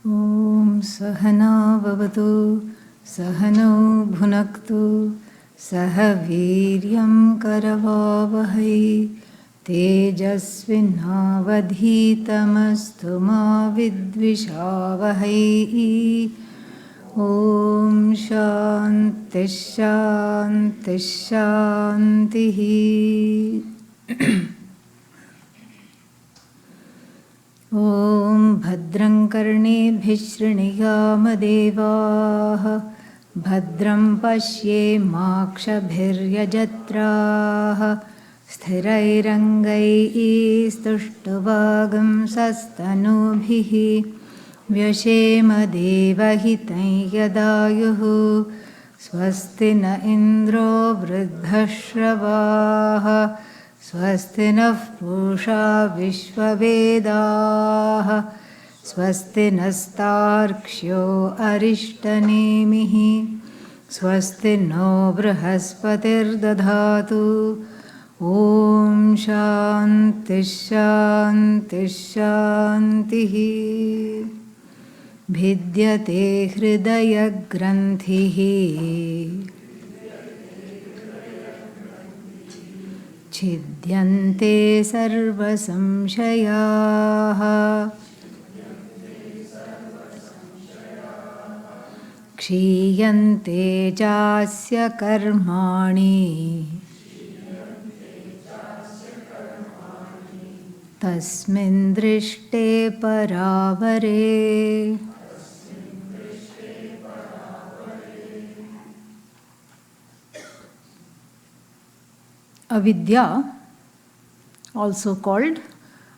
Om Sahana Vavatu Sahano Bhunaktu Sahaviryam Karavavahai Tejasvinavadhitamastu ma vidvishavahai. Om Shanti Shanti Shanti. Om Bhadram Karnebhih Shriniyaama Devaah Bhadram Pashye Makshabhiryajatraah Sthirairangai Stuštuvagam Sastanubhih Vyashema Devahitai Yadayuh Swasti na Indro Vridhashravah Swasti nः Pusha Vishvavedaः Swasti nastarkshyo Arishtanemiः Swasti no Brihaspati'r Dadhatu. Om Shanti Shanti Shanti. Vidyate Hridaya Granthihi Chidyante Sarva Samshayaha Kshiyante Chasya Karmani Tasmin Drishte Paravare. Avidya, also called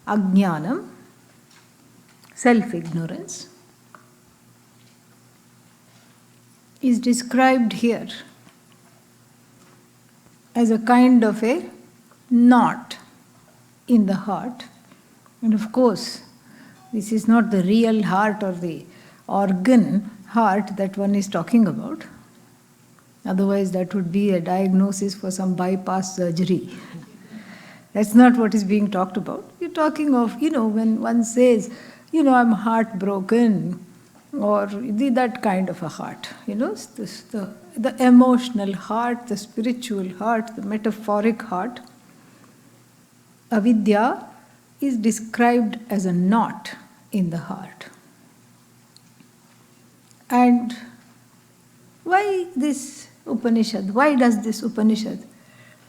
Ajnanam, self-ignorance, is described here as a kind of a knot in the heart. And of course, this is not the real heart or the organ heart that one is talking about. Otherwise, that would be a diagnosis for some bypass surgery. That's not what is being talked about. You're talking of, when one says, I'm heartbroken, or that kind of a heart. The emotional heart, the spiritual heart, the metaphoric heart. Avidya is described as a knot in the heart. And why this Upanishad? Why does this Upanishad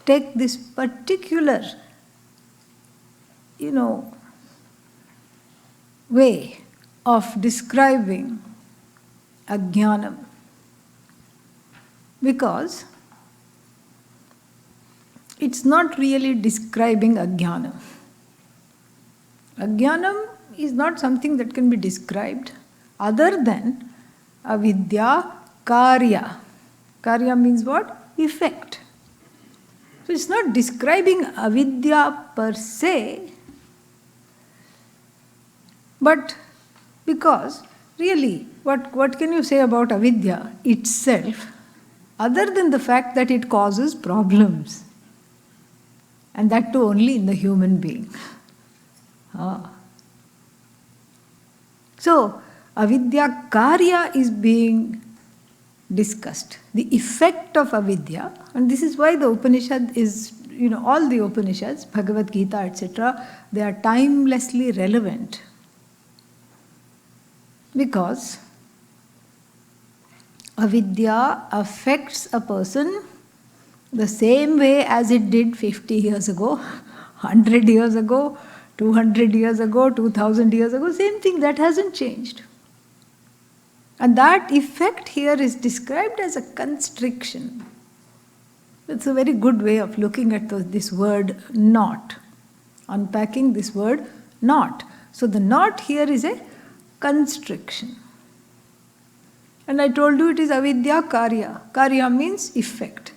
take this particular, way of describing Ajnanam? Because it's not really describing Ajnanam. Ajnanam is not something that can be described other than Avidya Karya. Karya means what? Effect. So it's not describing Avidya per se, but because really, what can you say about Avidya itself other than the fact that it causes problems? And that too only in the human being. So, Avidya Karya is being discussed. The effect of Avidya, and this is why the Upanishad is, all the Upanishads, Bhagavad Gita, etc., they are timelessly relevant. Because Avidya affects a person the same way as it did 50 years ago, 100 years ago, 200 years ago, 2000 years ago, same thing, that hasn't changed. And that effect here is described as a constriction. It's a very good way of looking at this word knot, unpacking this word knot. So the knot here is a constriction. And I told you it is Avidya Karya. Karya means effect.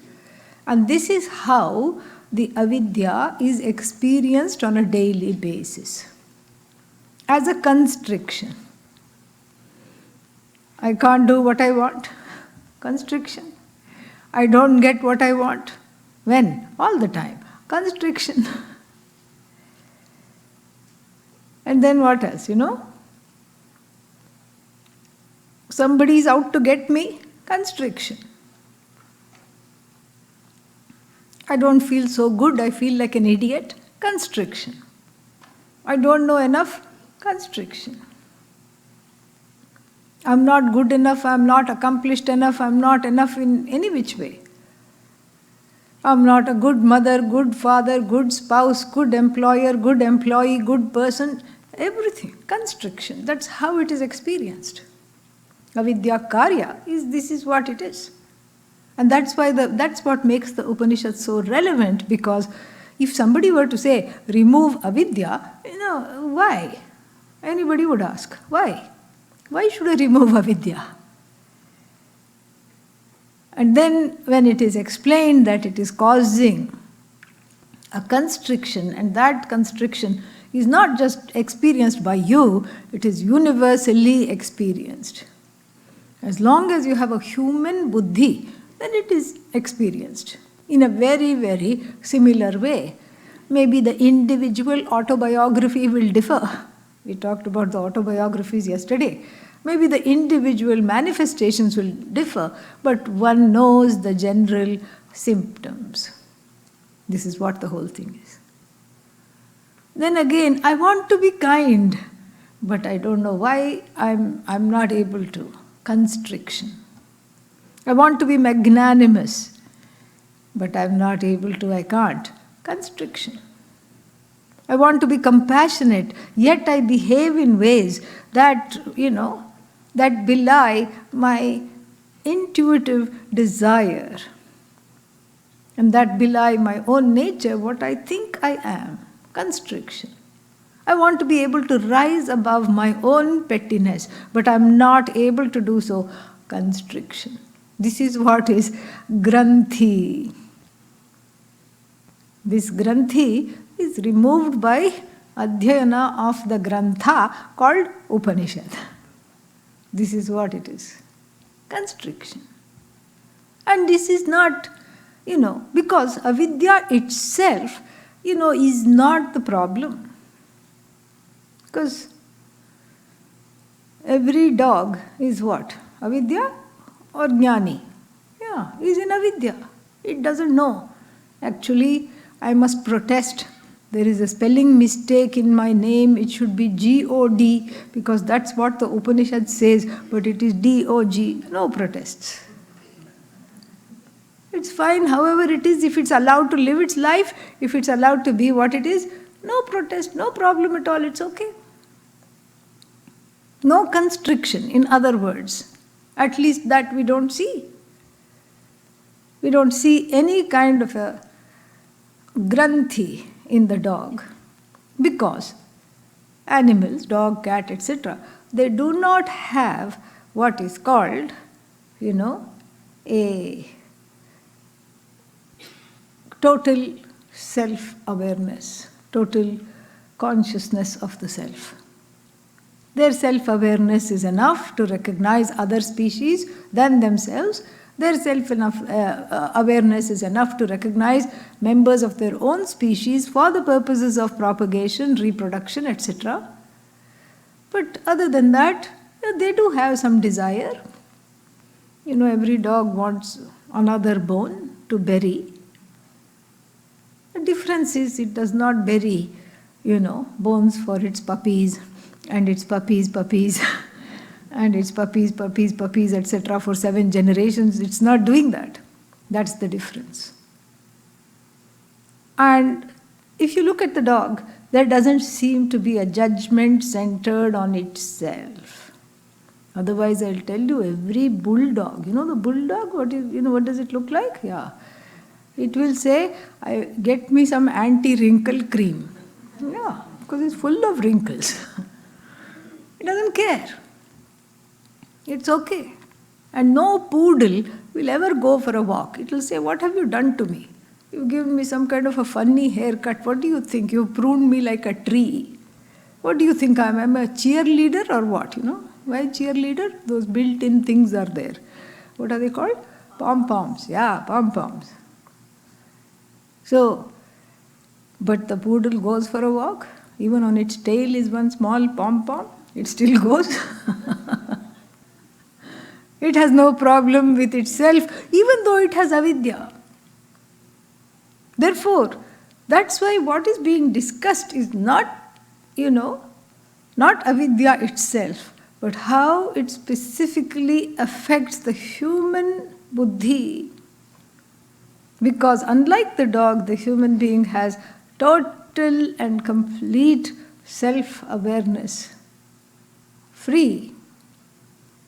And this is how the Avidya is experienced on a daily basis. As a constriction. I can't do what I want. Constriction. I don't get what I want. When? All the time. Constriction. And then what else, Somebody is out to get me, constriction. I don't feel so good, I feel like an idiot, constriction. I don't know enough, constriction. I'm not good enough, I'm not accomplished enough, I'm not enough in any which way. I'm not a good mother, good father, good spouse, good employer, good employee, good person, everything, constriction. That's how it is experienced. Avidya karya this is what it is. And that's why that's what makes the Upanishad so relevant, because if somebody were to say, remove avidya, why? Anybody would ask, why? Why should I remove avidya? And then when it is explained that it is causing a constriction, and that constriction is not just experienced by you, it is universally experienced. As long as you have a human buddhi, then it is experienced in a very, very similar way. Maybe the individual autobiography will differ. We talked about the autobiographies yesterday. Maybe the individual manifestations will differ, but one knows the general symptoms. This is what the whole thing is. Then again, I want to be kind, but I don't know why I'm not able to. Constriction. I want to be magnanimous, but I'm not able to, I can't. Constriction. I want to be compassionate, yet I behave in ways that, that belie my intuitive desire, and that belie my own nature, what I think I am. Constriction. I want to be able to rise above my own pettiness, but I'm not able to do so. Constriction. This is what is granthi. This granthi is removed by adhyayana of the grantha called Upanishad. This is what it is. Constriction. And this is not, because avidya itself, is not the problem. Because every dog is what? Avidya or jnani? Yeah, is in avidya. It doesn't know. Actually, I must protest. There is a spelling mistake in my name. It should be G-O-D, because that's what the Upanishad says, but it is D-O-G. No protests. It's fine, however it is. If it's allowed to live its life, if it's allowed to be what it is, no protest, no problem at all, it's okay. No constriction, in other words. At least that we don't see. We don't see any kind of a granthi in the dog, because animals, dog, cat, etc., they do not have what is called, a total self-awareness, total consciousness of the self. Their self-awareness is enough to recognize other species than themselves. Their self-awareness is enough to recognize members of their own species for the purposes of propagation, reproduction, etc. But other than that, they do have some desire. Every dog wants another bone to bury. The difference is it does not bury, bones for its puppies and its puppies, and its puppies, etc. for 7 generations. It's not doing that. That's the difference. And if you look at the dog, there doesn't seem to be a judgment centered on itself. Otherwise, I'll tell you, every bulldog, the bulldog, what does it look like? Yeah. It will say, get me some anti-wrinkle cream. Yeah, because it's full of wrinkles. It doesn't care. It's okay. And no poodle will ever go for a walk. It will say, what have you done to me? You've given me some kind of a funny haircut. What do you think? You've pruned me like a tree. What do you think I am? Am I a cheerleader or what? Why cheerleader? Those built-in things are there. What are they called? Pom-poms. Yeah, pom-poms. So, but the poodle goes for a walk. Even on its tail is one small pom-pom. It still goes. It has no problem with itself, even though it has avidya. Therefore, that's why what is being discussed is not, not avidya itself, but how it specifically affects the human buddhi. Because unlike the dog, the human being has total and complete self-awareness. Free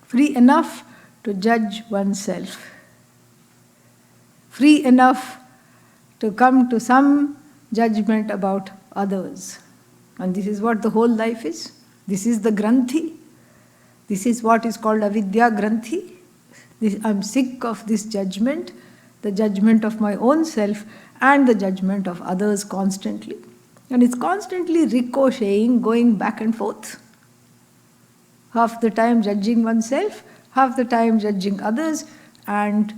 enough to judge oneself. Free enough to come to some judgment about others. And this is what the whole life is. This is the granthi. This is what is called avidya granthi. I'm sick of this judgment, the judgment of my own self and the judgment of others constantly. And it's constantly ricocheting, going back and forth. Half the time judging oneself, half the time judging others, and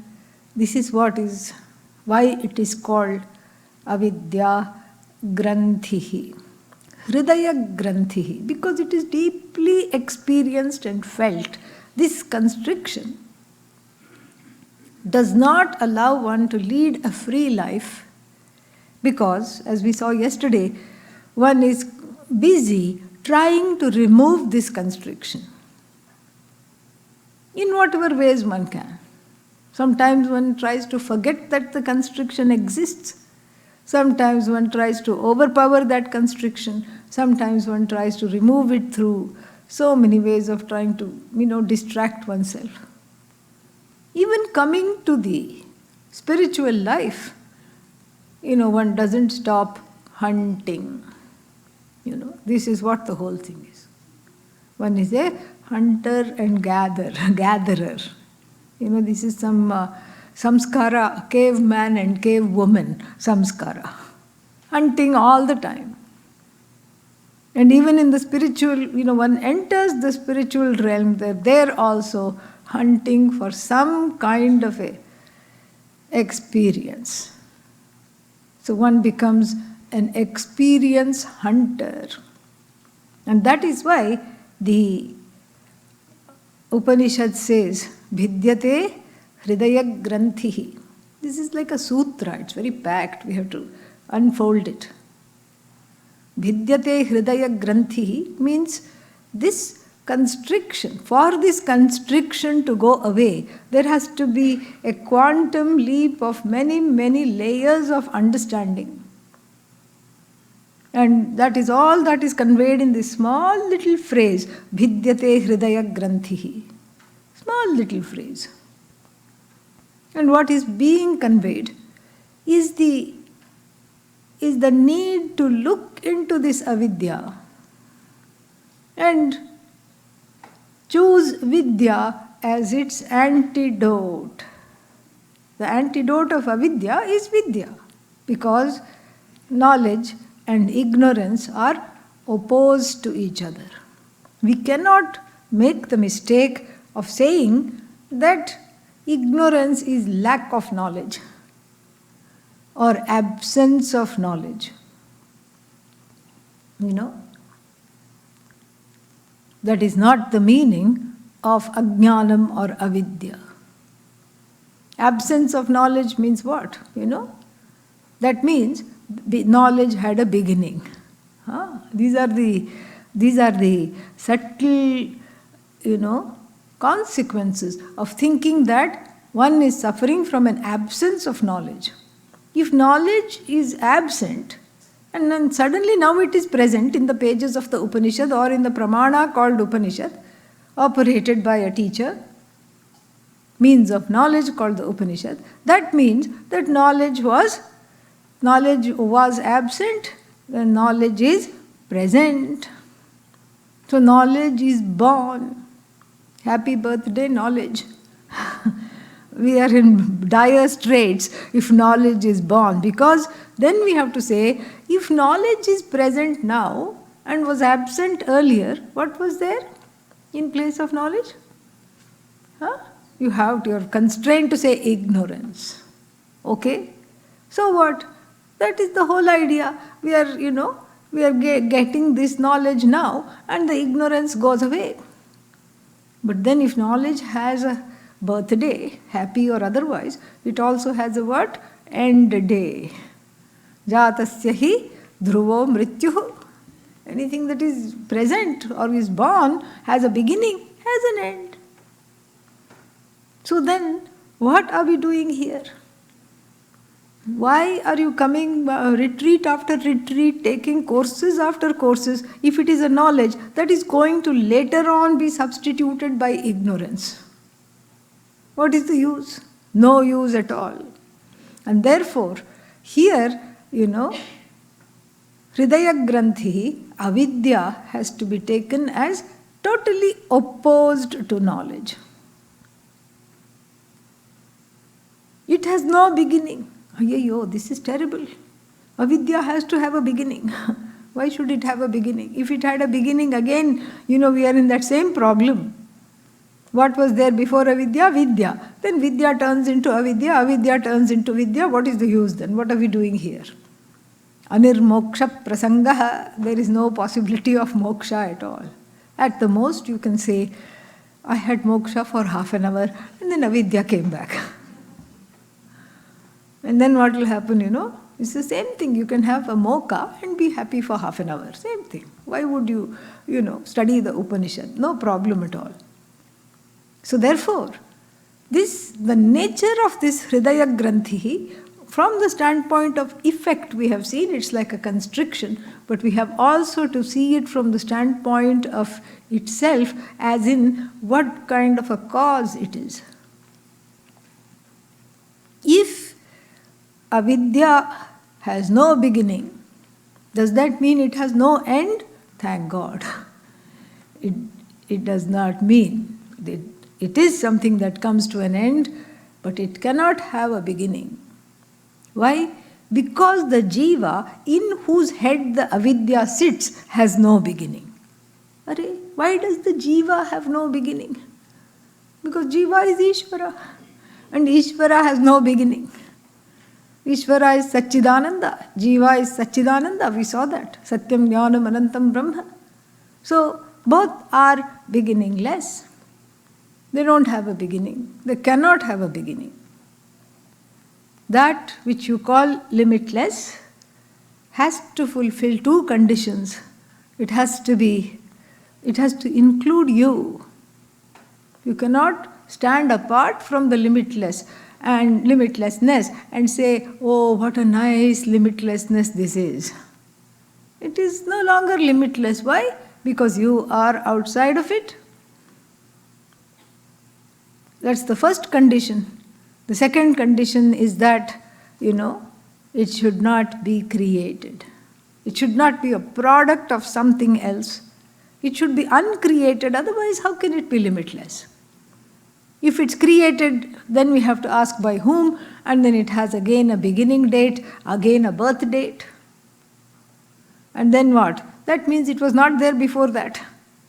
this is why it is called avidya granthihi. Hridaya granthihi, because it is deeply experienced and felt. This constriction does not allow one to lead a free life because, as we saw yesterday, one is busy trying to remove this constriction in whatever ways one can. Sometimes one tries to forget that the constriction exists. Sometimes one tries to overpower that constriction. Sometimes one tries to remove it through so many ways of trying to, distract oneself. Even coming to the spiritual life, one doesn't stop hunting. This is what the whole thing is. One is a hunter and gatherer. This is some samskara, caveman and cavewoman samskara. Hunting all the time. And even in the spiritual, one enters the spiritual realm, they're there also hunting for some kind of a experience. So one becomes an experience hunter. And that is why the Upanishad says, Vidyate hridaya granthihi. This is like a sutra, it's very packed, we have to unfold it. Vidyate hridaya granthihi means this constriction. For this constriction to go away, there has to be a quantum leap of many, many layers of understanding. And that is all that is conveyed in this small little phrase, Vidyate hridaya granthihi. Small little phrase. And what is being conveyed is the need to look into this avidya and choose Vidya as its antidote. The antidote of avidya is Vidya, because knowledge and ignorance are opposed to each other. We cannot make the mistake of saying that ignorance is lack of knowledge or absence of knowledge. That is not the meaning of ajnanam or avidya. Absence of knowledge means what? That means the knowledge had a beginning. These are the subtle, consequences of thinking that one is suffering from an absence of knowledge. If knowledge is absent, and then suddenly now it is present in the pages of the Upanishad or in the pramana called Upanishad, operated by a teacher, means of knowledge called the Upanishad, that means that knowledge was absent, then knowledge is present. So knowledge is born. Happy birthday, knowledge. We are in dire straits if knowledge is born, because then we have to say, if knowledge is present now and was absent earlier, what was there in place of knowledge? You're constrained to say ignorance. Okay? So what? That is the whole idea. We are getting this knowledge now and the ignorance goes away. But then if knowledge has birthday, happy or otherwise, it also has a what? End day. Jatasya hi dhruvo mrityuh. Anything that is present or is born has a beginning, has an end. So then, what are we doing here? Why are you coming retreat after retreat, taking courses after courses, if it is a knowledge that is going to later on be substituted by ignorance? What is the use? No use at all. And therefore, here, Hridaya Granthi, Avidya, has to be taken as totally opposed to knowledge. It has no beginning. Ayyo, this is terrible. Avidya has to have a beginning. Why should it have a beginning? If it had a beginning, again, we are in that same problem. What was there before Avidya? Vidya. Then Vidya turns into Avidya, Avidya turns into Vidya. What is the use then? What are we doing here? Anirmoksha prasangaha. There is no possibility of moksha at all. At the most, you can say, I had moksha for half an hour and then Avidya came back. And then what will happen, It's the same thing. You can have a mocha and be happy for half an hour. Same thing. Why would you, study the Upanishad? No problem at all. So therefore, the nature of this Hridaya Granthi, from the standpoint of effect, we have seen it's like a constriction, but we have also to see it from the standpoint of itself, as in what kind of a cause it is. If Avidya has no beginning, does that mean it has no end? Thank God. It does not mean. It is something that comes to an end, but it cannot have a beginning. Why? Because the jiva in whose head the avidya sits has no beginning. Why does the jiva have no beginning? Because jiva is Ishvara, and Ishvara has no beginning. Ishvara is Satchidananda, jiva is Satchidananda, we saw that. Satyam Jnanam Anantam Brahma. So both are beginningless. They don't have a beginning. They cannot have a beginning. That which you call limitless has to fulfill two conditions. It has to include you. You cannot stand apart from the limitless and limitlessness and say, oh, what a nice limitlessness this is. It is no longer limitless. Why? Because you are outside of it. That's the first condition. The second condition is that, it should not be created. It should not be a product of something else. It should be uncreated, otherwise how can it be limitless? If it's created, then we have to ask by whom, and then it has again a beginning date, again a birth date. And then what? That means it was not there before that.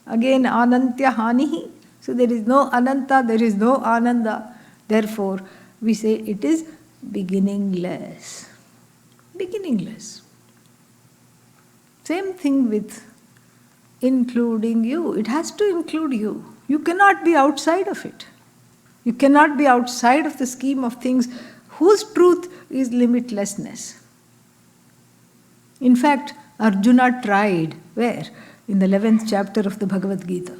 Again, anantya hanihi. So there is no ananta, there is no ananda. Therefore, we say it is beginningless. Beginningless. Same thing with including you. It has to include you. You cannot be outside of it. You cannot be outside of the scheme of things whose truth is limitlessness. In fact, Arjuna tried. Where? In the 11th chapter of the Bhagavad Gita.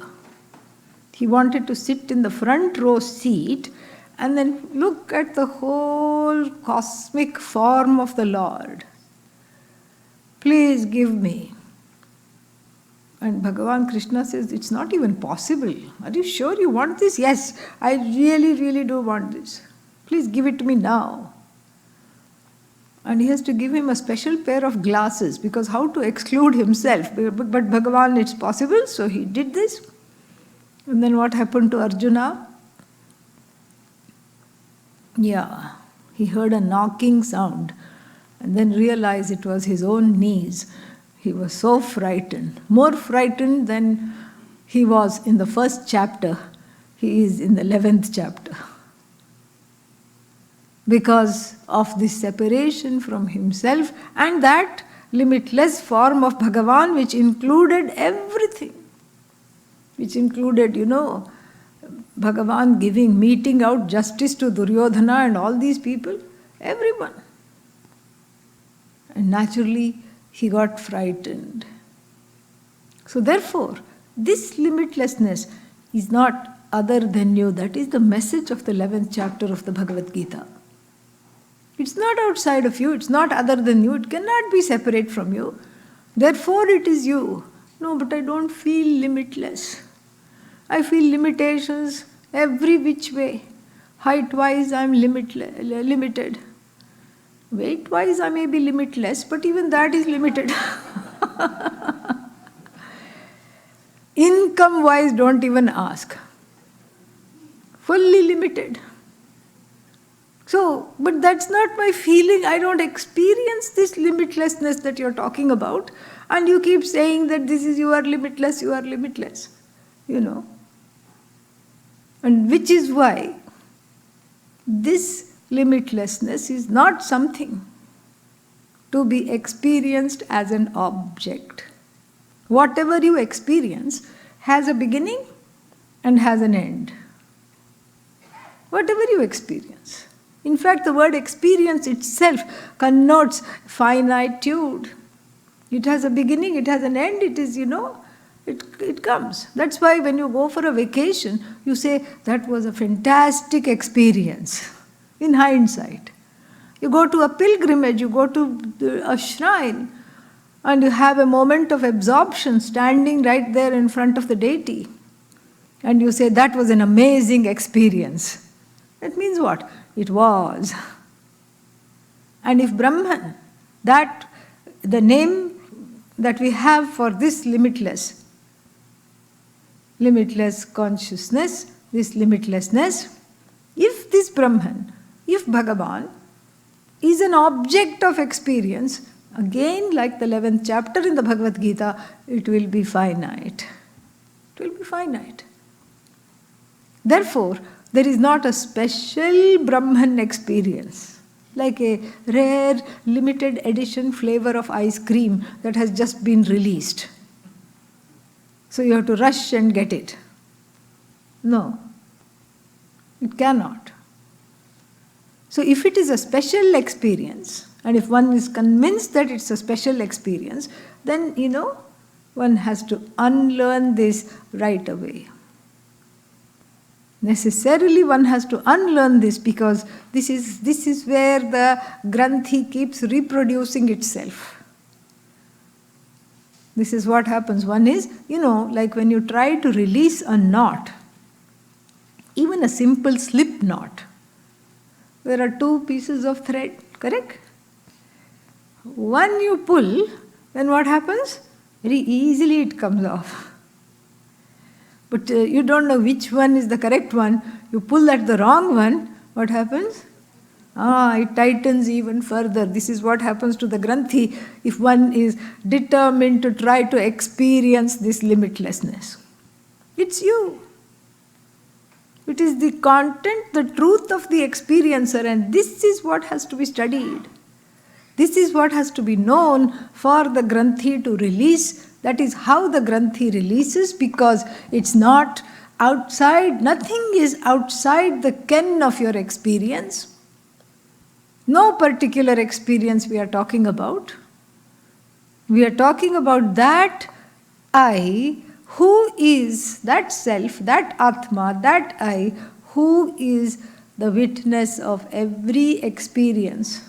He wanted to sit in the front row seat and then look at the whole cosmic form of the Lord. Please give me. And Bhagavan Krishna says, it's not even possible. Are you sure you want this? Yes, I really, really do want this. Please give it to me now. And he has to give him a special pair of glasses, because how to exclude himself? But Bhagavan, it's possible, so he did this. And then what happened to Arjuna? He heard a knocking sound and then realized it was his own knees. He was so frightened, more frightened than he was in the first chapter. He is in the 11th chapter. Because of this separation from himself and that limitless form of Bhagavan, which included everything. Which included, Bhagavan meting out justice to Duryodhana and all these people, everyone. And naturally, he got frightened. So therefore, this limitlessness is not other than you. That is the message of the 11th chapter of the Bhagavad Gita. It's not outside of you, it's not other than you, it cannot be separate from you. Therefore it is you. No, but I don't feel limitless. I feel limitations every which way. Height-wise I am limited. Weight-wise I may be limitless, but even that is limited. Income-wise don't even ask. Fully limited. So, but that's not my feeling. I don't experience this limitlessness that you're talking about. And you keep saying that you are limitless, you are limitless. And which is why this limitlessness is not something to be experienced as an object. Whatever you experience has a beginning and has an end. Whatever you experience. In fact, the word experience itself connotes finitude. It has a beginning, it has an end, it is, it comes. That's why when you go for a vacation, you say, that was a fantastic experience, in hindsight. You go to a pilgrimage, you go to a shrine, and you have a moment of absorption standing right there in front of the deity. And you say, that was an amazing experience. That means what? It was. And if Brahman, that the name that we have for this limitless consciousness, this limitlessness, if this Brahman, if Bhagavan is an object of experience, again like the 11th chapter in the Bhagavad Gita, it will be finite. It will be finite. Therefore, there is not a special Brahman experience, like a rare, limited edition flavor of ice cream that has just been released. So you have to rush and get it. No, it cannot. So if it is a special experience, and if one is convinced that it's a special experience, then, one has to unlearn this right away. Necessarily one has to unlearn this, because this is where the granthi keeps reproducing itself. This is what happens. One is, like when you try to release a knot, even a simple slip knot, there are two pieces of thread, correct? One you pull, then what happens? Very easily it comes off. But you don't know which one is the correct one. You pull at the wrong one, what happens? It tightens even further. This is what happens to the granthi if one is determined to try to experience this limitlessness. It's you. It is the content, the truth of the experiencer, and this is what has to be studied. This is what has to be known for the granthi to release. That is how the granthi releases, because it's not outside, nothing is outside the ken of your experience. No particular experience we are talking about. We are talking about that I who is that self, that Atma, that I who is the witness of every experience,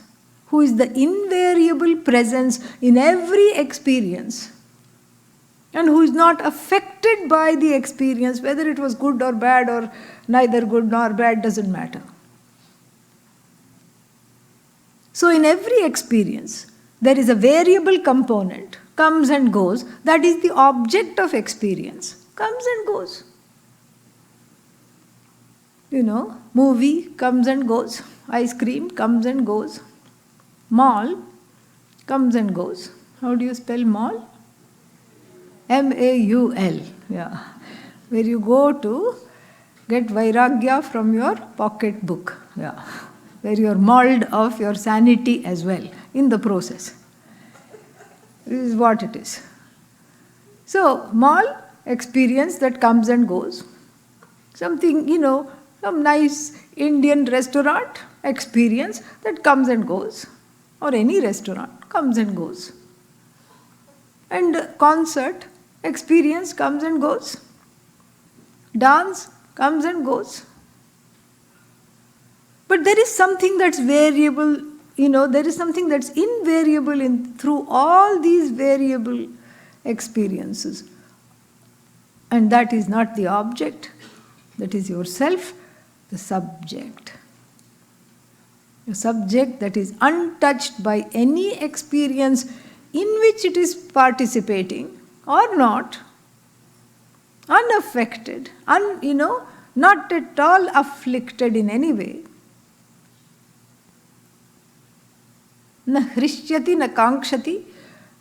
who is the invariable presence in every experience, and who is not affected by the experience, whether it was good or bad or neither good nor bad, doesn't matter. So in every experience, there is a variable component, comes and goes, that is the object of experience, comes and goes. Movie comes and goes, ice cream comes and goes, mall comes and goes. How do you spell mall? M-A-U-L, yeah. Where you go to get vairagya from your pocket book, yeah. Where you are mauled of your sanity as well in the process. This is what it is. So, mall, experience that comes and goes. something, some nice Indian restaurant experience that comes and goes, or any restaurant comes and goes. And concert experience comes and goes. Dance comes and goes. But there is something that's variable, there is something that's invariable through all these variable experiences. And that is not the object, that is yourself, the subject. A subject that is untouched by any experience in which it is participating or not, unaffected, not at all afflicted in any way. Na hrishyati na kankshati,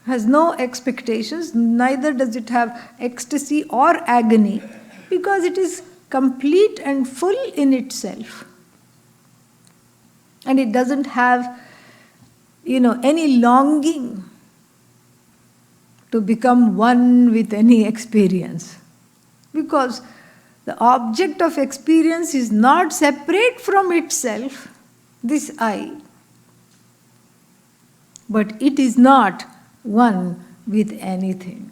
has no expectations, neither does it have ecstasy or agony, because it is complete and full in itself. And it doesn't have, any longing to become one with any experience. Because the object of experience is not separate from itself, this I. But it is not one with anything.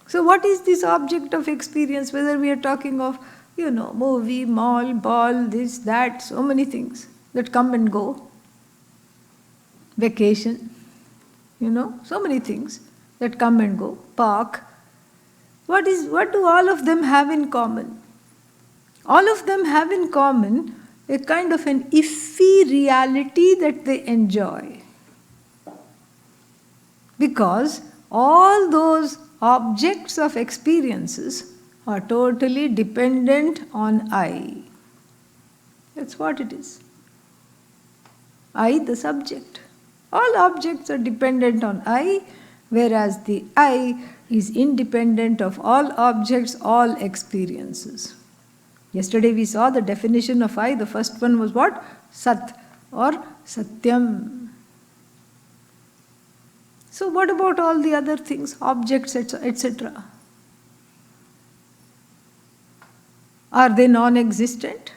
So what is this object of experience? Whether we are talking of, movie, mall, ball, this, that, so many things that come and go. Vacation, so many things that come and go. Park. What do all of them have in common? All of them have in common a kind of an iffy reality that they enjoy. Because all those objects of experiences are totally dependent on I. That's what it is. I, the subject. All objects are dependent on I, whereas the I is independent of all objects, all experiences. Yesterday we saw the definition of I. The first one was what? Sat or Satyam. So what about all the other things, objects, etc.? Are they non-existent?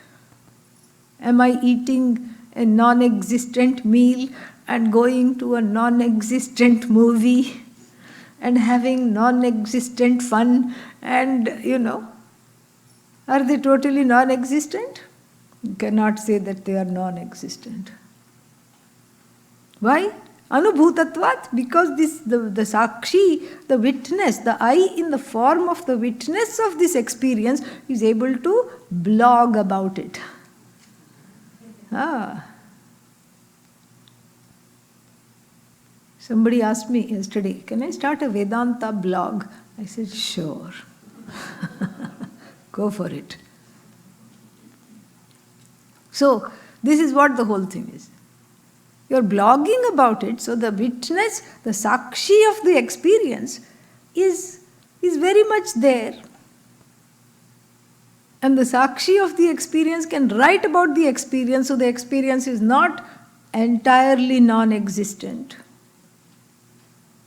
Am I eating a non-existent meal and going to a non-existent movie and having non-existent fun and, are they totally non-existent? You cannot say that they are non-existent. Why? Anubhutatvat, because the sakshi, the witness, the I in the form of the witness of this experience is able to blog about it. Somebody asked me yesterday, can I start a Vedanta blog? I said, sure. Go for it. So, this is what the whole thing is. You're blogging about it, so the witness, the sakshi of the experience is very much there. And the sakshi of the experience can write about the experience, so the experience is not entirely non-existent.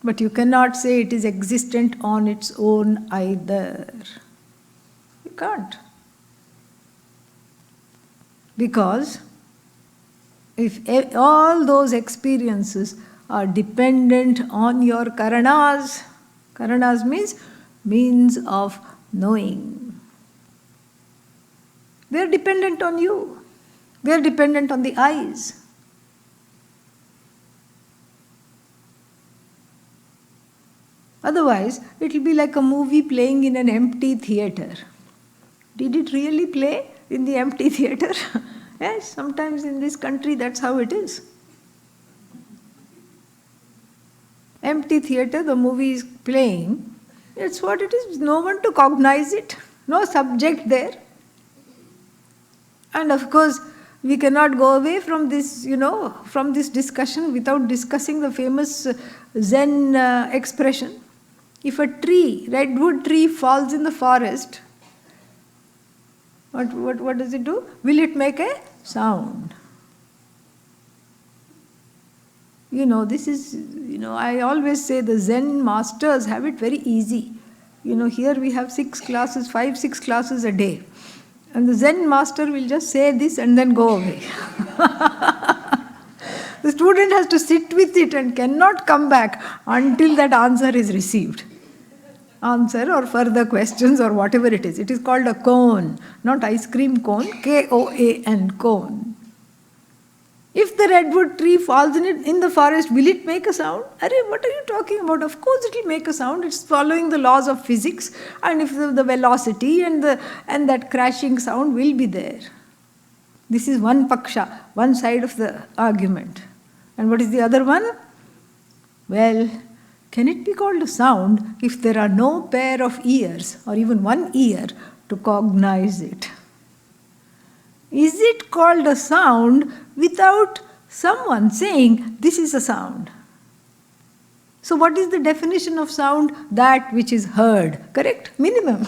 But you cannot say it is existent on its own either. You can't. Because if all those experiences are dependent on your karanas, karanas means of knowing. They are dependent on you. They are dependent on the eyes. Otherwise, it will be like a movie playing in an empty theater. Did it really play in the empty theater? Yes, sometimes in this country that's how it is. Empty theater, the movie is playing. That's what it is. No one to cognize it. No subject there. And of course, we cannot go away from this, from this discussion without discussing the famous Zen expression. If a tree, redwood tree, falls in the forest, what does it do? Will it make a sound? This is, I always say the Zen masters have it very easy. Here we have 6 classes, 5, 6 classes a day. And the Zen master will just say this and then go away. The student has to sit with it and cannot come back until that answer is received. Answer or further questions or whatever it is. It is called a cone, not ice cream cone, K-O-A-N, cone. If the redwood tree falls in the forest, will it make a sound? Arey, what are you talking about? Of course it will make a sound. It's following the laws of physics. And if the velocity and that crashing sound will be there. This is one paksha, one side of the argument. And what is the other one? Well, can it be called a sound if there are no pair of ears or even one ear to cognize it? Is it called a sound without someone saying, this is a sound? So what is the definition of sound? That which is heard. Correct? Minimum.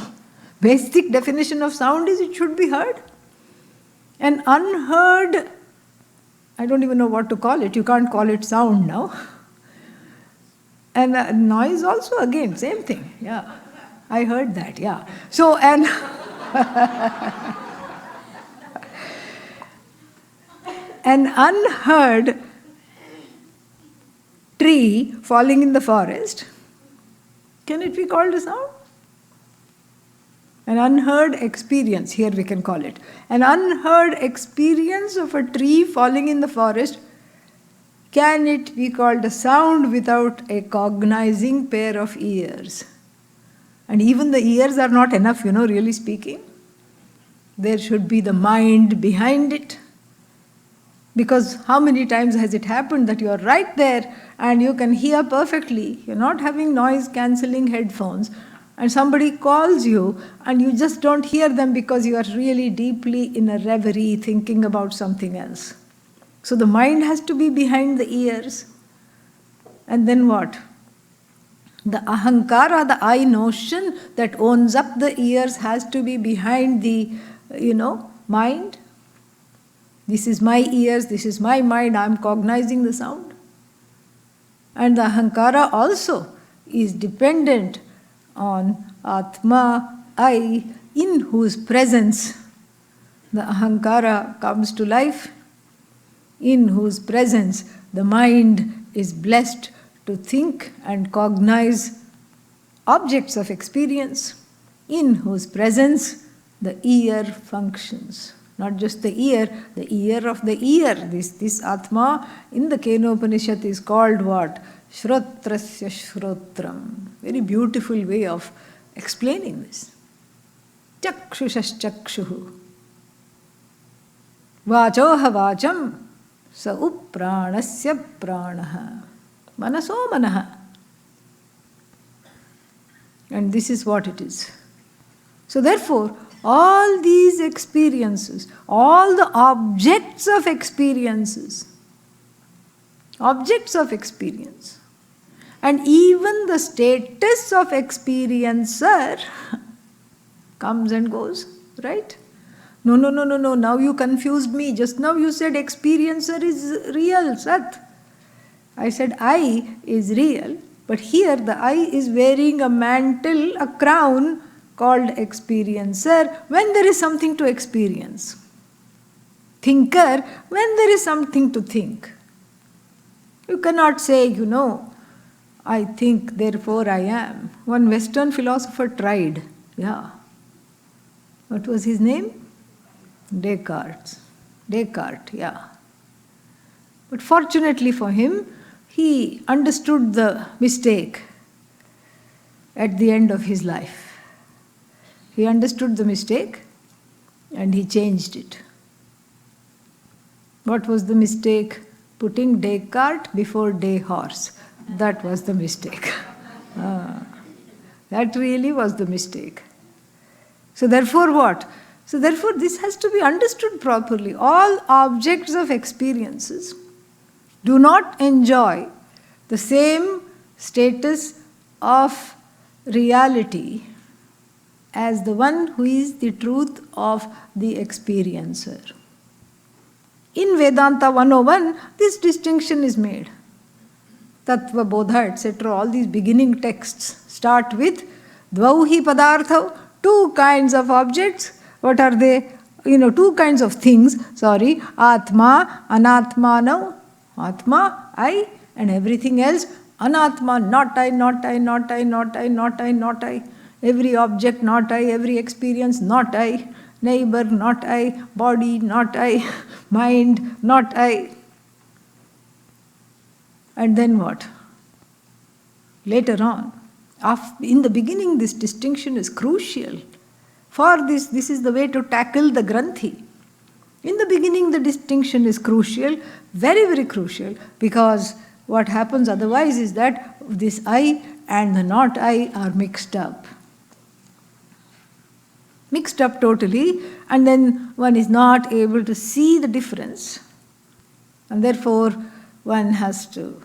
Basic definition of sound is it should be heard. An unheard, I don't even know what to call it. You can't call it sound now. And noise also, again, same thing. Yeah. I heard that, yeah. So, an unheard tree falling in the forest, can it be called a sound? An unheard experience, here we can call it. An unheard experience of a tree falling in the forest, can it be called a sound without a cognizing pair of ears? And even the ears are not enough, really speaking. There should be the mind behind it. Because how many times has it happened that you are right there and you can hear perfectly, you're not having noise-cancelling headphones, and somebody calls you and you just don't hear them because you are really deeply in a reverie thinking about something else. So the mind has to be behind the ears. And then what? The ahankara, the I notion that owns up the ears has to be behind the, mind. This is my ears, this is my mind, I am cognizing the sound. And the ahankara also is dependent on Atma, I, in whose presence the ahankara comes to life, in whose presence the mind is blessed to think and cognize objects of experience, in whose presence the ear functions. Not just the ear of the ear. This Atma in the Kenopanishad is called what? Shrotrasya Shrotram. Very beautiful way of explaining this. Chakshushas Chakshuhu. Vachoha Vacham. Sa upranasya pranaha. Manaso manaha. And this is what it is. So therefore, all these experiences, all the objects of experience, and even the status of experiencer comes and goes, right? No, now you confused me. Just now you said experiencer is real, Sat. I said I is real, but here the I is wearing a mantle, a crown, called experiencer when there is something to experience. Thinker when there is something to think. You cannot say, I think, therefore I am. One Western philosopher tried. Yeah. What was his name? Descartes, yeah. But fortunately for him, he understood the mistake at the end of his life. He understood the mistake and he changed it. What was the mistake? Putting Descartes before day horse. That was the mistake. That really was the mistake. So therefore what? So therefore this has to be understood properly. All objects of experiences do not enjoy the same status of reality as the one who is the truth of the experiencer. In Vedanta 101, this distinction is made. Tattva, Bodha, etc., all these beginning texts start with Dvauhi padarthau, two kinds of objects. What are they? Two kinds of things. Atma, anatmano. Atma, I, and everything else. Anatma, not I, not I, not I, not I, not I, not I. Every object, not I. Every experience, not I. Neighbor, not I. Body, not I. Mind, not I. And then what? Later on, in the beginning, this distinction is crucial. For this is the way to tackle the granthi. In the beginning, the distinction is crucial, very, very crucial, because what happens otherwise is that this I and the not I are mixed up. Mixed up totally, and then one is not able to see the difference. And therefore, one has to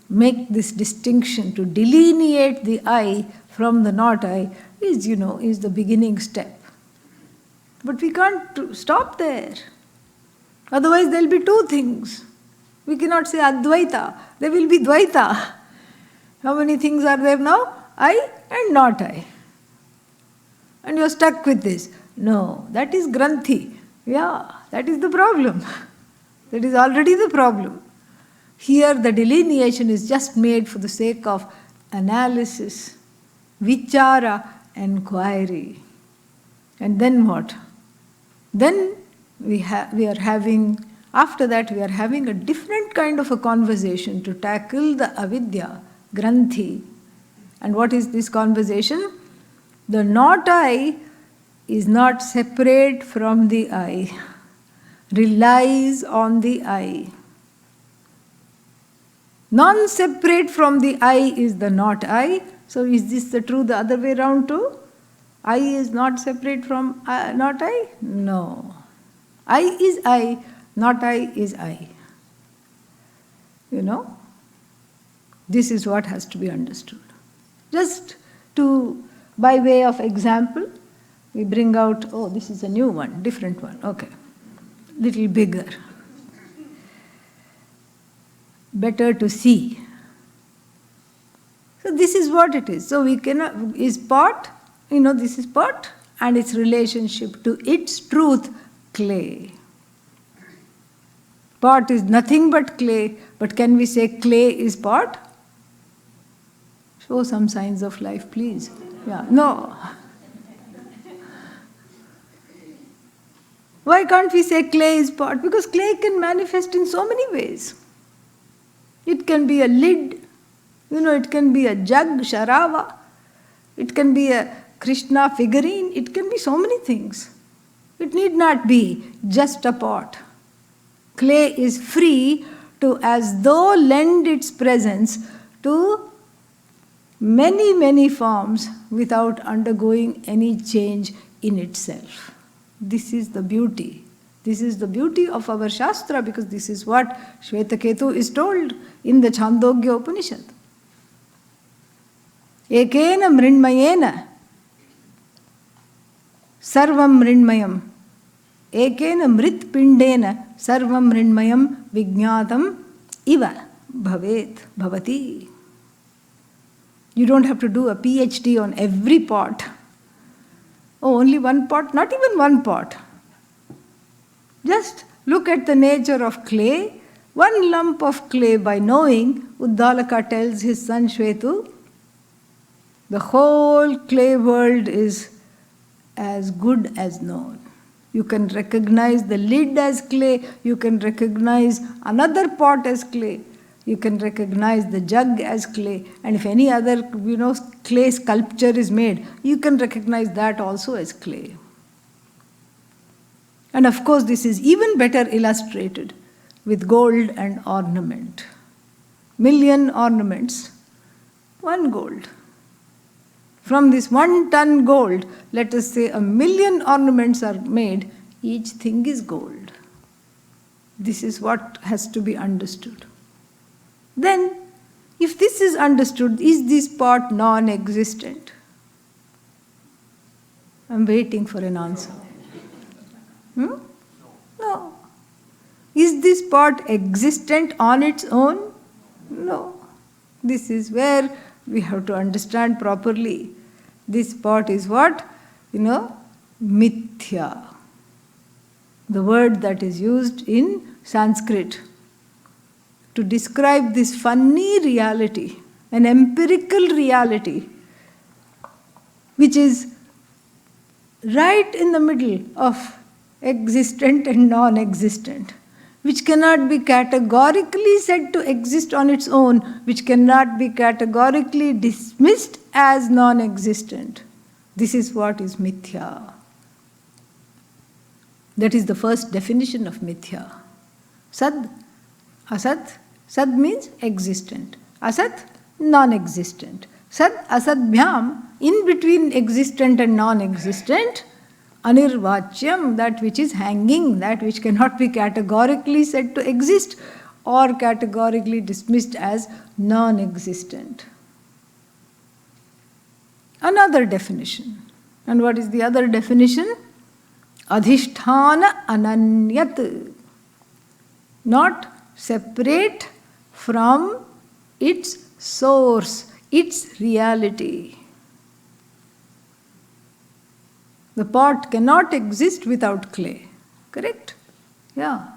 make this distinction, to delineate the I from the not I is the beginning step. But we can't stop there. Otherwise there will be two things. We cannot say Advaita. There will be Dvaita. How many things are there now? I and not I. And you're stuck with this. No, that is Granthi. Yeah, that is the problem. That is already the problem. Here the delineation is just made for the sake of analysis, vichara, inquiry. And then what? Then after that we are having a different kind of a conversation to tackle the avidya, granthi. And what is this conversation? The not I is not separate from the I, relies on the I. Non-separate from the I is the not I. So is this the true the other way around too? I is not separate from not I? No. I is I, not I is I. This is what has to be understood. Just by way of example, we bring out, this is a new one, different one, okay. Little bigger. Better to see. So this is what it is. So we cannot, is pot, this is pot, and its relationship to its truth, clay. Pot is nothing but clay, but can we say clay is pot? Show some signs of life, please. Yeah, no. Why can't we say clay is pot? Because clay can manifest in so many ways. It can be a lid, it can be a jug, sharava, it can be a Krishna figurine, it can be so many things. It need not be just a pot. Clay is free to, as though, lend its presence to many, many forms without undergoing any change in itself. This is the beauty. This is the beauty of our Shastra, because this is what Shvetaketu is told in the Chandogya Upanishad. Ekena mrinmayena sarvam mrinmayam. Ekena mrit pindena sarvam mrinmayam vijñātam iva bhavet bhavati. You don't have to do a PhD on every pot. Only one pot? Not even one pot. Just look at the nature of clay. One lump of clay, by knowing, Uddalaka tells his son Shvetu, the whole clay world is as good as known. You can recognize the lid as clay, you can recognize another pot as clay, you can recognize the jug as clay, and if any other clay sculpture is made, you can recognize that also as clay. And of course this is even better illustrated with gold and ornament. 1,000,000 ornaments, one gold. From this 1 ton gold, let us say 1,000,000 ornaments are made, each thing is gold. This is what has to be understood. Then, if this is understood, is this pot non-existent? I'm waiting for an answer. No. Is this pot existent on its own? No. This is where we have to understand properly. This pot is what? Mithya. The word that is used in Sanskrit to describe this funny reality, an empirical reality, which is right in the middle of existent and non-existent, which cannot be categorically said to exist on its own, which cannot be categorically dismissed as non-existent. This is what is Mithya. That is the first definition of Mithya. Sad, Asat. Sad means existent. Asat, non-existent. Sad, Asadbhyam, in between existent and non-existent, Anirvachyam, that which is hanging, that which cannot be categorically said to exist or categorically dismissed as non-existent. Another definition. And what is the other definition? Adhishthana ananyat. Not separate from its source, its reality. The pot cannot exist without clay. Correct? Yeah.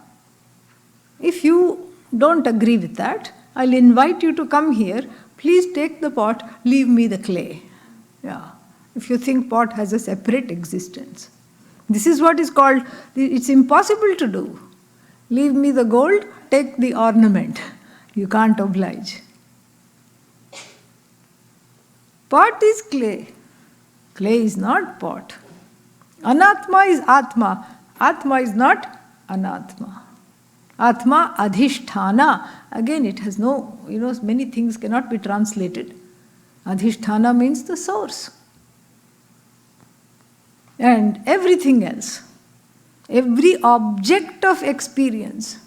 If you don't agree with that, I'll invite you to come here. Please take the pot, leave me the clay. Yeah. If you think pot has a separate existence. This is what is called, it's impossible to do. Leave me the gold, take the ornament. You can't oblige. Pot is clay. Clay is not pot. Anatma is Atma. Atma is not Anatma. Atma adhishthana. Again, it has no, many things cannot be translated. Adhishthana means the source. And everything else, every object of experience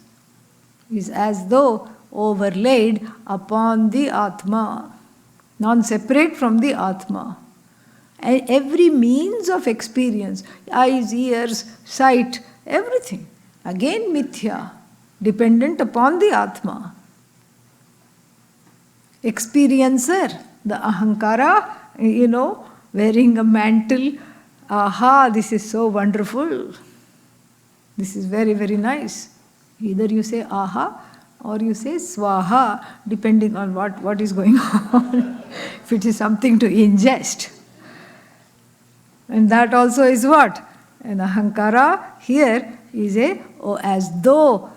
is as though overlaid upon the Atma, non-separate from the Atma. And every means of experience, eyes, ears, sight, everything, again Mithya, dependent upon the Atma. Experiencer, the Ahankara, wearing a mantle, aha, this is so wonderful. This is very, very nice. Either you say aha or you say swaha, depending on what is going on. If it is something to ingest. And that also is what? An ahankara here is as though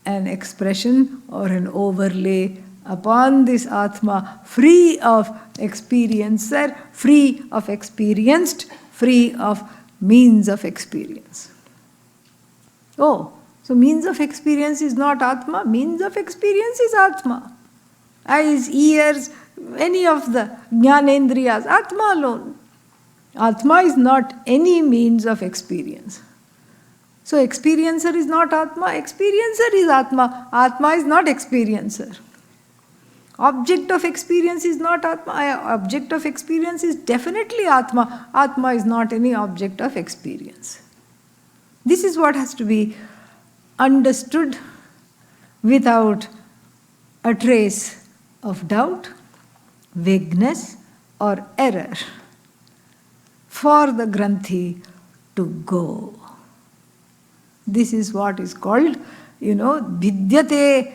an expression or an overlay upon this Atma, free of experiencer, free of experienced, free of means of experience. Oh, so means of experience is not Atma, means of experience is Atma. Eyes, ears, any of the jnanendriyas, Atma alone. Atma is not any means of experience. So experiencer is not Atma, experiencer is Atma. Atma is not experiencer. Object of experience is not Atma. Object of experience is definitely Atma. Atma is not any object of experience. This is what has to be understood without a trace of doubt, vagueness, or error for the granthi to go. This is what is called, vidyate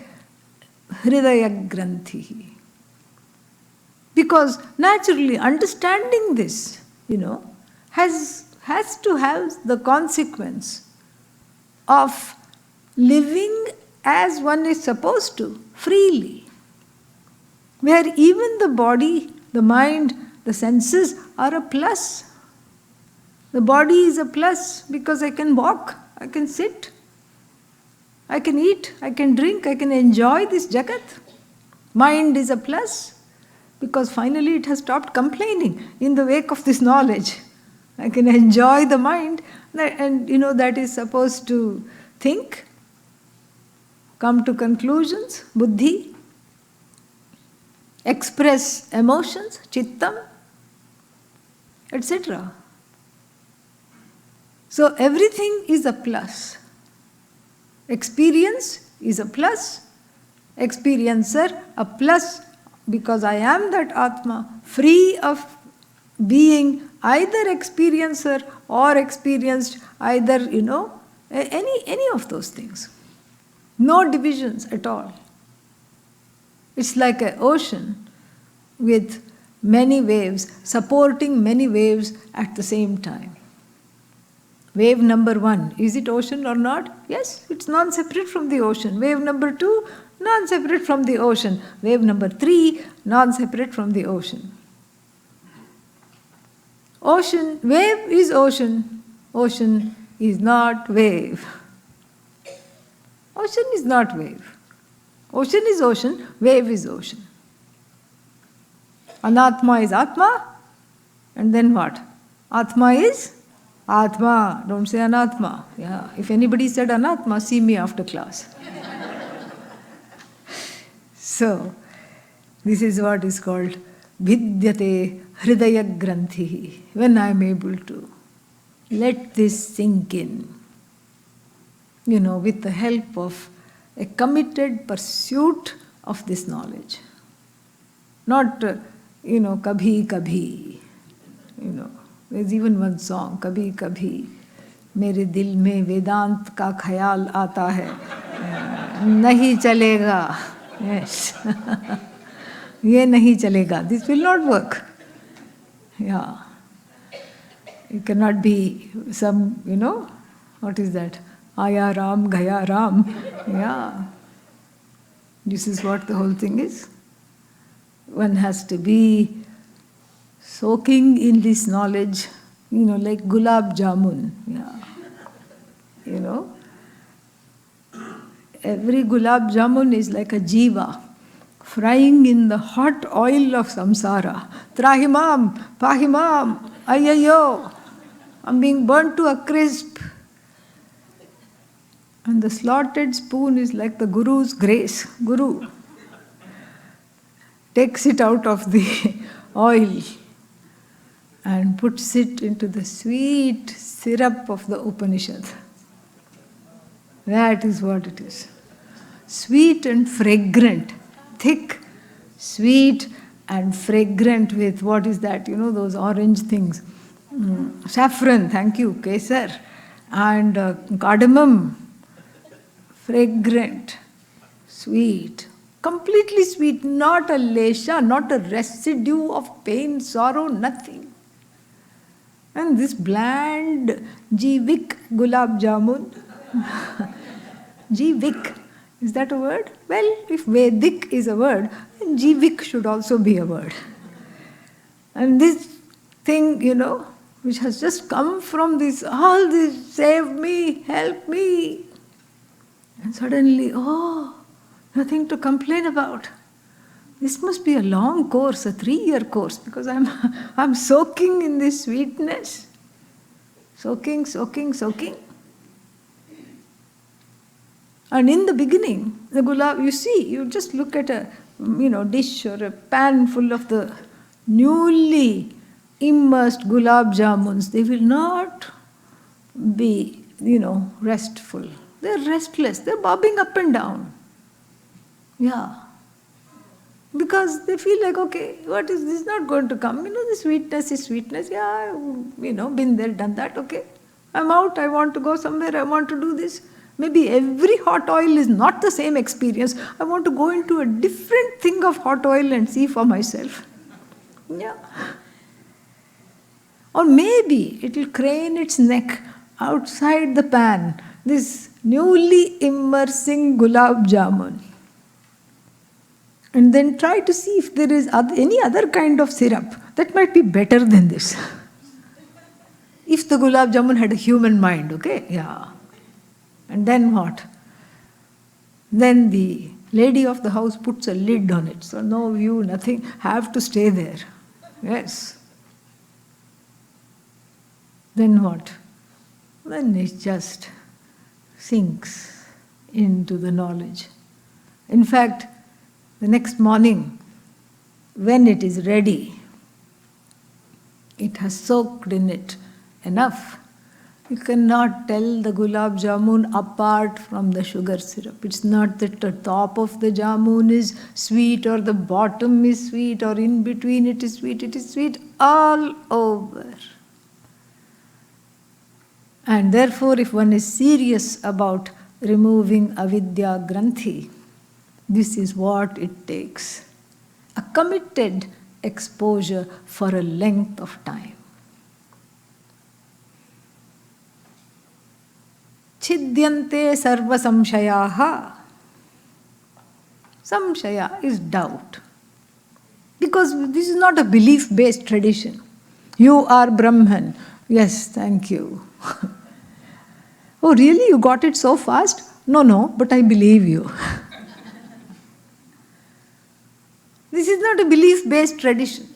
hridaya granthi. Because naturally understanding this, has to have the consequence of living as one is supposed to, freely. Where even the body, the mind, the senses are a plus. The body is a plus because I can walk, I can sit, I can eat, I can drink, I can enjoy this jagat. Mind is a plus because finally it has stopped complaining in the wake of this knowledge. I can enjoy the mind and that is supposed to think, come to conclusions, buddhi, express emotions, chittam, etc. So everything is a plus. Experience is a plus, experiencer a plus because I am that Atma, free of being either experiencer or experienced, either, any of those things. No divisions at all. It's like an ocean with many waves, supporting many waves at the same time. Wave number 1, is it ocean or not? Yes, it's non-separate from the ocean. Wave number 2, non-separate from the ocean. Wave number 3, non-separate from the ocean. Ocean, wave is ocean. Ocean is not wave. Ocean is not wave. Ocean is ocean, wave is ocean. Anatma is Atma, and then what? Atma is Atma. Don't say Anatma. Yeah. If anybody said Anatma, see me after class. So, this is what is called Vidyate Hridaya Granthi. When I am able to let this sink in, with the help of a committed pursuit of this knowledge. Not, kabhi kabhi. There's even one song, kabhi kabhi, mere dil mein Vedant ka khayal aata hai, nahi chalega. Yes. Ye nahi chalega. This will not work. Yeah. It cannot be some, what is that? Aya Ram, Gaya Ram. Yeah. This is what the whole thing is. One has to be soaking in this knowledge, like gulab jamun. Yeah. Every gulab jamun is like a jiva frying in the hot oil of samsara. Trahimam, pahimam, ayayo. I'm being burnt to a crisp. And the slotted spoon is like the Guru's grace. Guru takes it out of the oil and puts it into the sweet syrup of the Upanishad. That is what it is. Sweet and fragrant. Thick, sweet and fragrant with, what is that? Those orange things. Saffron, thank you, kesar. And cardamom. Fragrant, sweet, completely sweet, not a lesha, not a residue of pain, sorrow, nothing. And this bland jivik gulab jamun, jivik, is that a word? Well, if Vedic is a word, then jivik should also be a word. And this thing, which has just come from this, all this, save me, help me. And suddenly, nothing to complain about. This must be a long course, a 3-year course, because I'm soaking in this sweetness. Soaking. And in the beginning, the gulab, you just look at a dish or a pan full of the newly immersed gulab jamuns. They will not be, restful. They're restless. They're bobbing up and down. Yeah. Because they feel like, okay, what is this not going to come? The sweetness is sweetness. Yeah, been there, done that. Okay. I'm out. I want to go somewhere. I want to do this. Maybe every hot oil is not the same experience. I want to go into a different thing of hot oil and see for myself. Yeah. Or maybe it will crane its neck outside the pan. This newly immersing gulab jamun. And then try to see if there is any other kind of syrup that might be better than this. If the gulab jamun had a human mind, okay? Yeah. And then what? Then the lady of the house puts a lid on it. So no view, nothing. Have to stay there. Yes. Then what? Then it just sinks into the knowledge. In fact, the next morning, when it is ready, it has soaked in it enough. You cannot tell the gulab jamun apart from the sugar syrup. It's not that the top of the jamun is sweet or the bottom is sweet or in between it is sweet. It is sweet all over. And therefore, if one is serious about removing avidya granthi, this is what it takes. A committed exposure for a length of time. Chidyante sarva samshayaha. Samshaya is doubt. Because this is not a belief-based tradition. You are Brahman. Yes, thank you. Oh, really? You got it so fast? No, but I believe you. This is not a belief-based tradition.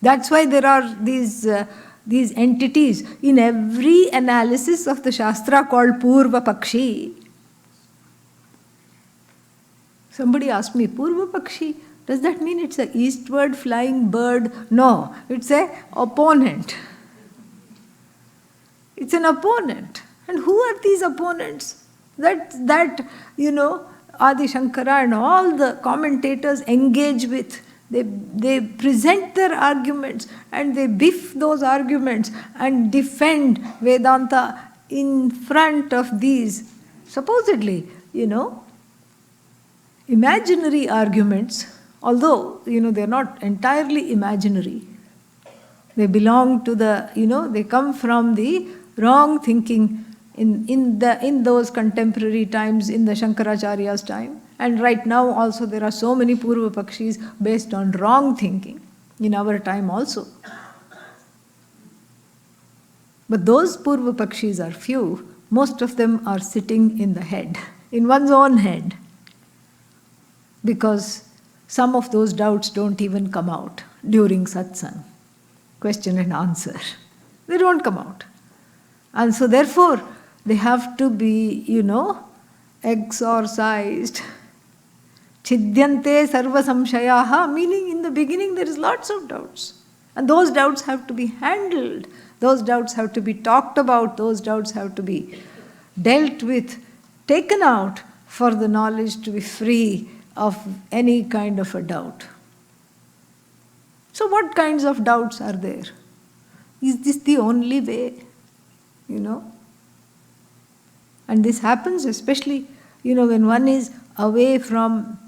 That's why there are these entities in every analysis of the Shastra called Purva Pakshi. Somebody asked me, Purva Pakshi, does that mean it's an eastward flying bird? No, it's an opponent. It's an opponent. And who are these opponents? That Adi Shankara and all the commentators engage with. They present their arguments and they biff those arguments and defend Vedanta in front of these supposedly, imaginary arguments, although, they're not entirely imaginary. They belong to they come from the wrong thinking in those contemporary times, in the Shankaracharya's time. And right now also there are so many Purva Pakshis based on wrong thinking in our time also. But those Purva Pakshis are few. Most of them are sitting in the head, in one's own head. Because some of those doubts don't even come out during satsang, question and answer. They don't come out. And so therefore, they have to be, exorcised. Chidyante sarva samshayaha, meaning in the beginning there is lots of doubts. And those doubts have to be handled. Those doubts have to be talked about. Those doubts have to be dealt with, taken out for the knowledge to be free of any kind of a doubt. So what kinds of doubts are there? Is this the only way? And this happens especially, when one is away from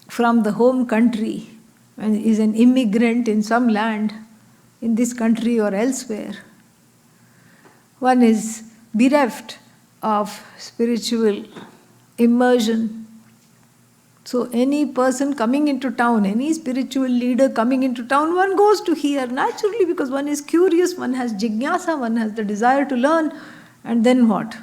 the home country and is an immigrant in some land, in this country or elsewhere. One is bereft of spiritual immersion. So any person coming into town, any spiritual leader coming into town, one goes to hear naturally because one is curious, one has jignasa, one has the desire to learn. And then what?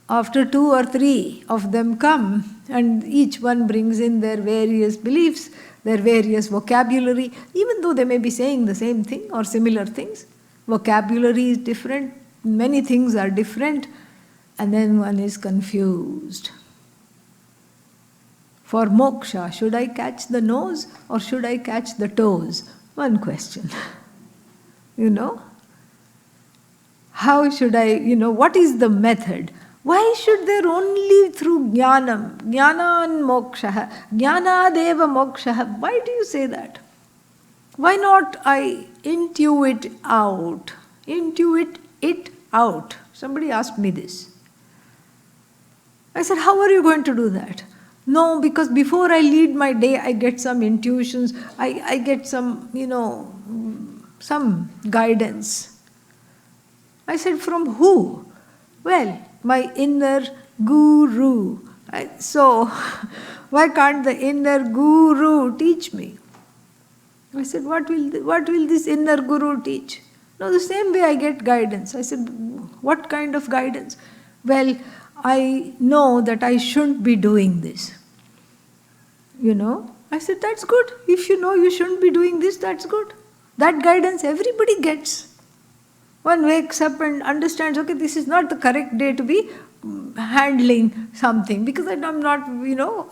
After 2 or 3 of them come, and each one brings in their various beliefs, their various vocabulary, even though they may be saying the same thing or similar things. Vocabulary is different, many things are different, and then one is confused. For moksha, should I catch the nose or should I catch the toes? One question. How should I, what is the method? Why should there only through jnanam, jnanan moksha, jnanadeva moksha? Why do you say that? Why not I intuit out? Intuit it out. Somebody asked me this. I said, how are you going to do that? No, because before I lead my day, I get some intuitions, I get some, some guidance. I said, from who? Well, my inner guru. So, why can't the inner guru teach me? I said, what will this inner guru teach? No, the same way I get guidance. I said, what kind of guidance? Well, I know that I shouldn't be doing this. I said, that's good. If you know you shouldn't be doing this, that's good. That guidance everybody gets. One wakes up and understands, okay, this is not the correct day to be handling something because I'm not,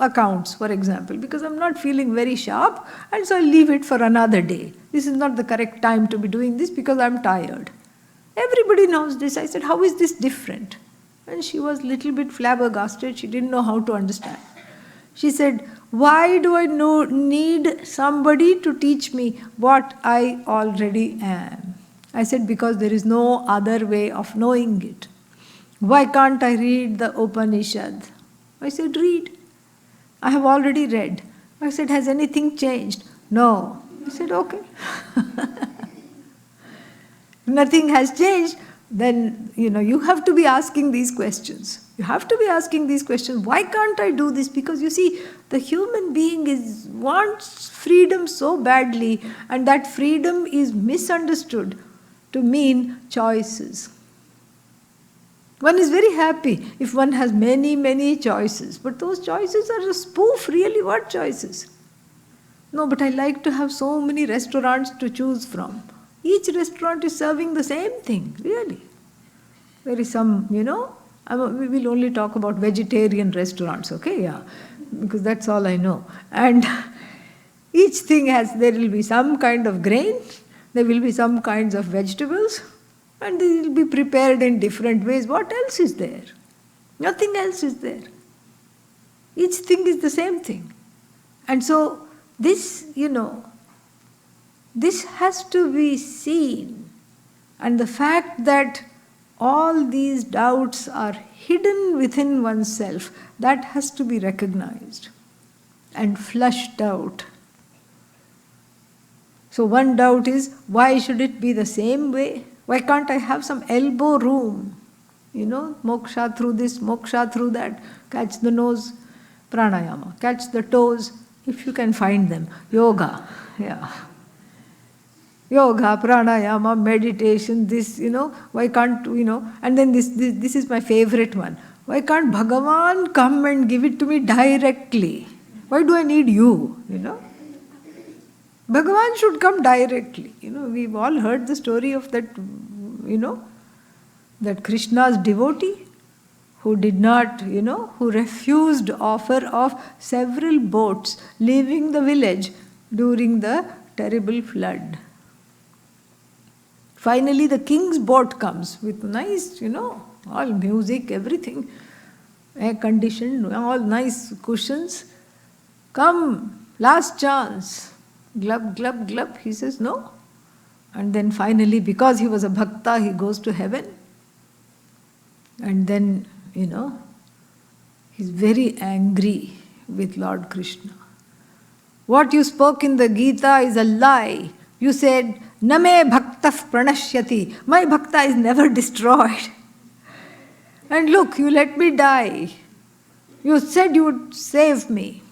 accounts, for example, because I'm not feeling very sharp, and so I leave it for another day. This is not the correct time to be doing this because I'm tired. Everybody knows this. I said, how is this different? And she was a little bit flabbergasted. She didn't know how to understand. She said, why do I need somebody to teach me what I already am? I said, because there is no other way of knowing it. Why can't I read the Upanishad? I said, read. I have already read. I said, has anything changed? No. I said, okay. Nothing has changed. Then, you have to be asking these questions. You have to be asking these questions. Why can't I do this? Because you see, the human being wants freedom so badly, and that freedom is misunderstood to mean choices. One is very happy if one has many, many choices. But those choices are a spoof, really. What choices? No, but I like to have so many restaurants to choose from. Each restaurant is serving the same thing, really. There is some, we will only talk about vegetarian restaurants, okay? Yeah, because that's all I know. And each thing there will be some kind of grain, there will be some kinds of vegetables, and they will be prepared in different ways. What else is there? Nothing else is there. Each thing is the same thing. And so this, this has to be seen. And the fact that all these doubts are hidden within oneself, that has to be recognized and flushed out. So one doubt is, why should it be the same way? Why can't I have some elbow room? Moksha through this, moksha through that. Catch the nose, pranayama. Catch the toes, if you can find them. Yoga, yeah. Yoga, pranayama, meditation, this, why can't, and then this is my favorite one. Why can't Bhagavan come and give it to me directly? Why do I need you, Bhagavan should come directly. We've all heard the story of that, that Krishna's devotee who did not, who refused offer of several boats leaving the village during the terrible flood. Finally, the king's boat comes with nice, all music, everything, air conditioned, all nice cushions. Come, last chance. Glub, glub, glub. He says no. And then finally, because he was a bhakta, he goes to heaven. And then, he's very angry with Lord Krishna. What you spoke in the Gita is a lie. You said, Name bhaktah pranashyati. My bhakta is never destroyed. And look, you let me die. You said you would save me.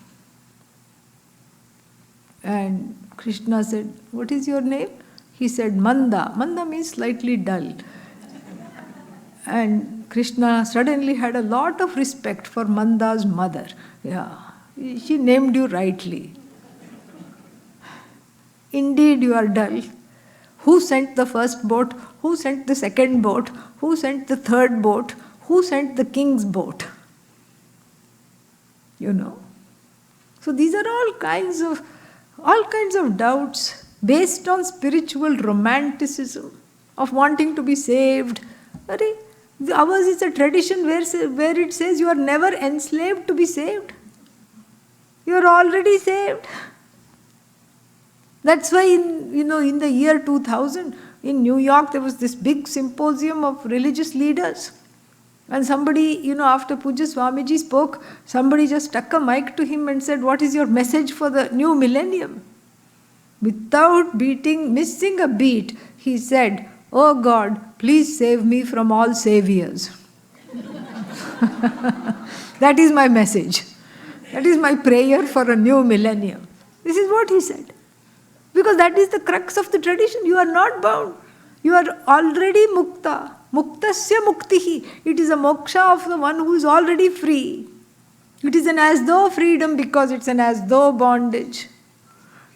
And Krishna said, what is your name? He said, Manda. Manda means slightly dull. And Krishna suddenly had a lot of respect for Manda's mother. Yeah, she named you rightly. Indeed, you are dull. Who sent the first boat? Who sent the second boat? Who sent the third boat? Who sent the king's boat? So these are all kinds of doubts based on spiritual romanticism of wanting to be saved. Ours is a tradition where it says you are never enslaved to be saved. You are already saved. That's why in the year 2000 in New York there was this big symposium of religious leaders. And somebody, after Puja Swamiji spoke, somebody just stuck a mic to him and said, what is your message for the new millennium? Without missing a beat, he said, oh God, please save me from all saviors. That is my message. That is my prayer for a new millennium. This is what he said. Because that is the crux of the tradition. You are not bound. You are already mukta. Muktasya muktihi. It is a moksha of the one who is already free. It is an as though freedom because it's an as though bondage.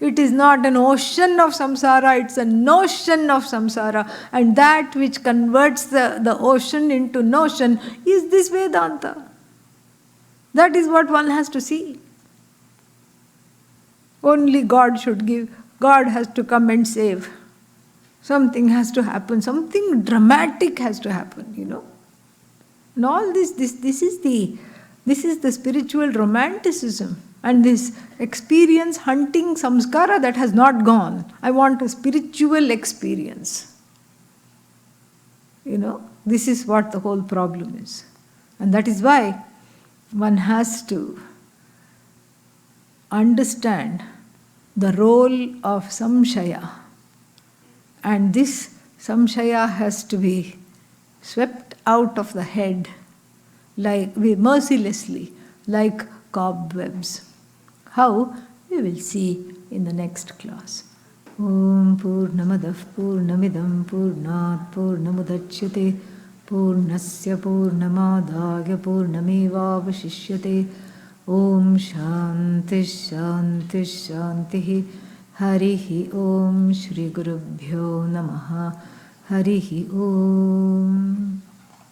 It is not an ocean of samsara, it's a notion of samsara. And that which converts the ocean into notion is this Vedanta. That is what one has to see. Only God should give. God has to come and save. Something has to happen, something dramatic has to happen, And all this is the spiritual romanticism and this experience hunting samskara that has not gone. I want a spiritual experience. This is what the whole problem is. And that is why one has to understand the role of samshaya. And this samshaya has to be swept out of the head mercilessly, like cobwebs. How? We will see in the next class. Om Purnamadav Purnamidam Purnat Purnamudachyate Purnasya Purnamadaya Purnamevavashishyate. Om Shanti Shanti Shanti. Harihi Om Shri Gurubhyo Namaha. Harihi Om.